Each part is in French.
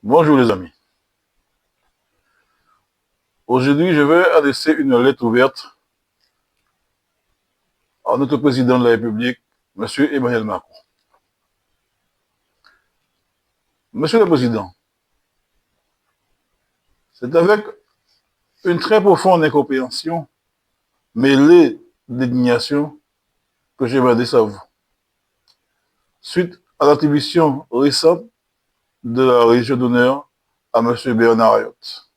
Bonjour les amis. Aujourd'hui, je vais adresser une lettre ouverte à notre président de la République, M. Emmanuel Macron. Monsieur le Président, c'est avec une très profonde incompréhension mêlée d'indignation que je m'adresse à vous. Suite à l'attribution récente de la Légion d'honneur à M. Bernard Ayotte.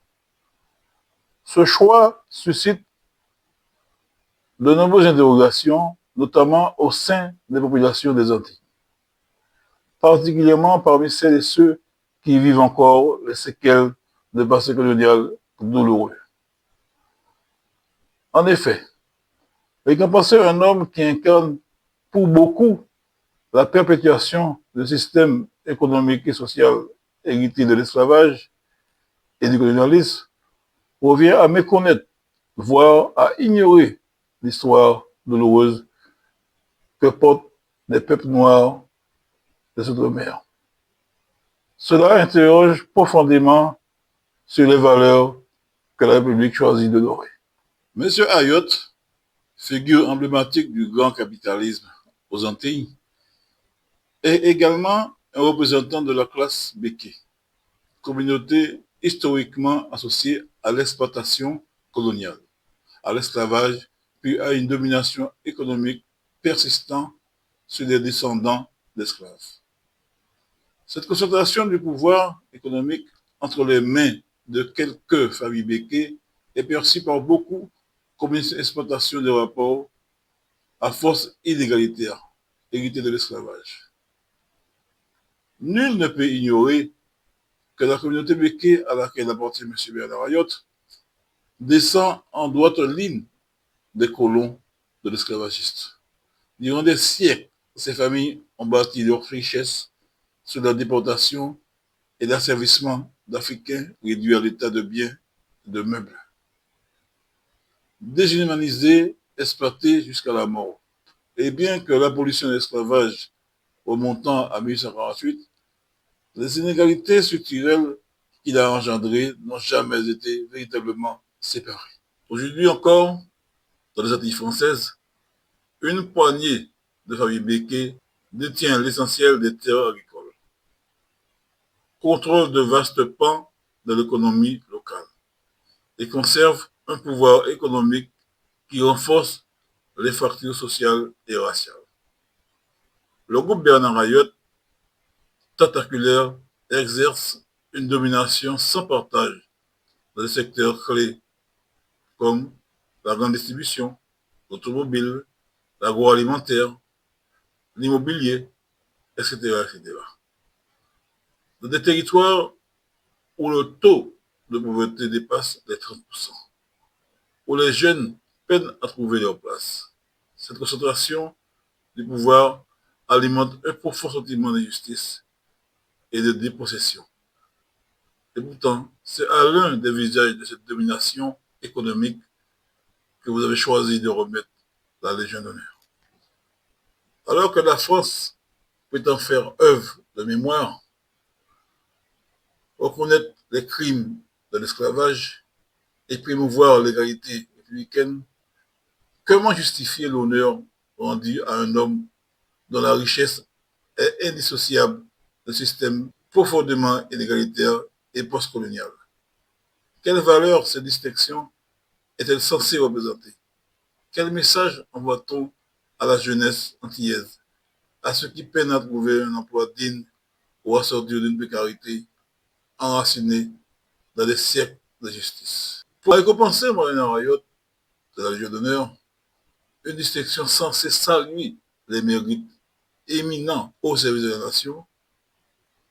Ce choix suscite de nombreuses interrogations, notamment au sein des populations des Antilles, particulièrement parmi celles et ceux qui vivent encore les séquelles de passé colonial douloureux. En effet, récompenser un homme qui incarne pour beaucoup la perpétuation du système économique et social hérité de l'esclavage et du colonialisme revient à méconnaître, voire à ignorer l'histoire douloureuse que portent les peuples noirs des Outre-mer. Cela interroge profondément sur les valeurs que la République choisit d'honorer. M. Ayotte, figure emblématique du grand capitalisme aux Antilles, est également un représentant de la classe béké, communauté historiquement associée à l'exploitation coloniale, à l'esclavage, puis à une domination économique persistant sur les descendants d'esclaves. Cette concentration du pouvoir économique entre les mains de quelques familles béké est perçue par beaucoup comme une exploitation des rapports à force inégalitaire, héritée de l'esclavage. Nul ne peut ignorer que la communauté béké à laquelle appartient M. Bernard Ayotte descend en droite ligne des colons de l'esclavagiste. Durant des siècles, ces familles ont bâti leurs richesses sur la déportation et l'asservissement d'Africains réduits à l'état de biens et de meubles. Déshumanisés, exploités jusqu'à la mort. Et bien que l'abolition de l'esclavage remontant à 1848, les inégalités structurelles qu'il a engendrées n'ont jamais été véritablement séparées. Aujourd'hui encore, dans les Antilles françaises, une poignée de familles béké détient l'essentiel des terres agricoles, contrôle de vastes pans de l'économie locale et conserve un pouvoir économique qui renforce les fractures sociales et raciales. Le groupe Bernard Ayotte, tentaculaire, exerce une domination sans partage dans des secteurs clés comme la grande distribution, l'automobile, l'agroalimentaire, l'immobilier, etc., etc. Dans des territoires où le taux de pauvreté dépasse les 30%, où les jeunes peinent à trouver leur place. Cette concentration du pouvoir alimente un profond sentiment d'injustice et de dépossession. Et pourtant, c'est à l'un des visages de cette domination économique que vous avez choisi de remettre la Légion d'honneur. Alors que la France prétend faire œuvre de mémoire, reconnaître les crimes de l'esclavage et promouvoir l'égalité républicaine, comment justifier l'honneur rendu à un homme dont la richesse est indissociable d'un système profondément inégalitaire et postcolonial? Quelle valeur cette distinction est-elle censée représenter? Quel message envoie-t-on à la jeunesse antillaise, à ceux qui peinent à trouver un emploi digne ou à sortir d'une précarité enracinée dans des siècles de justice? Pour récompenser Bernard Ayotte de la Légion d'honneur, une distinction censée saluer les mérites éminents au service de la nation,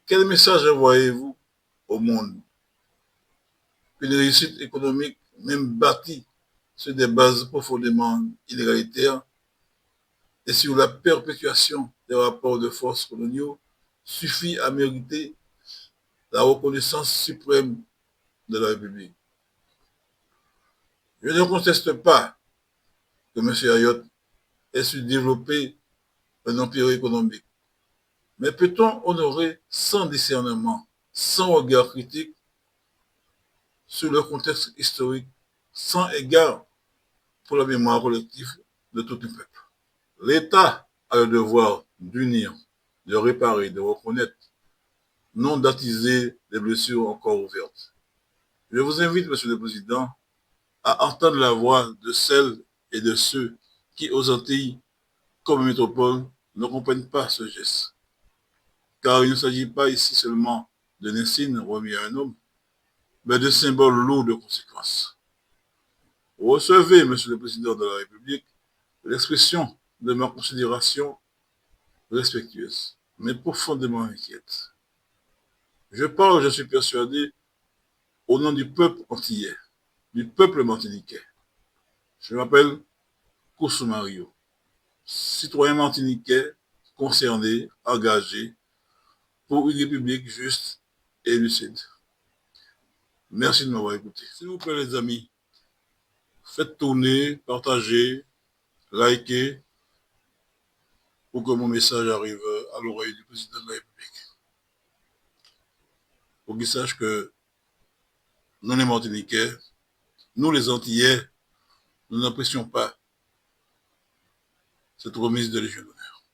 quel message envoyez-vous au monde? Une réussite économique, même bâtie sur des bases profondément inégalitaires et sur la perpétuation des rapports de force coloniaux, suffit à mériter la reconnaissance suprême de la République. Je ne conteste pas que M. Ayotte ait su développer un empire économique. Mais peut-on honorer sans discernement sans regard critique sur le contexte historique, sans égard pour la mémoire collective de tout un peuple. L'État a le devoir d'unir, de réparer, de reconnaître, non d'attiser les blessures encore ouvertes. Je vous invite, Monsieur le Président, à entendre la voix de celles et de ceux qui, aux Antilles, comme métropole, ne comprennent pas ce geste. Car il ne s'agit pas ici seulement d'un insigne remis à un homme, mais de symboles lourds de conséquences. Recevez, Monsieur le Président de la République, l'expression de ma considération respectueuse, mais profondément inquiète. Je parle, je suis persuadé, au nom du peuple antillais, du peuple martiniquais. Je m'appelle Koussoumario, citoyen martiniquais concerné, engagé pour une république juste et lucide. Merci de m'avoir écouté. S'il vous plaît, les amis, faites tourner, partagez, likez pour que mon message arrive à l'oreille du président de la République. Pour qu'il sache que nous, les Martiniquais, nous, les Antillais, nous n'apprécions pas cette remise de Légion d'honneur.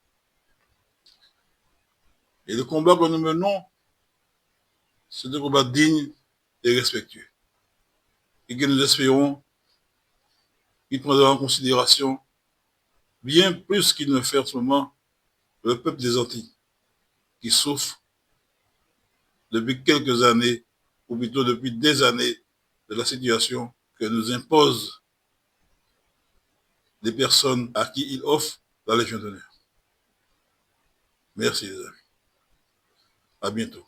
Et le combat que nous menons, c'est un combat digne et respectueux. Et que nous espérons qu'il prendra en considération bien plus qu'il ne fait en ce moment le peuple des Antilles, qui souffre depuis quelques années, ou plutôt depuis des années, de la situation que nous imposent des personnes à qui il offre la Légion d'honneur. Merci les amis. À bientôt.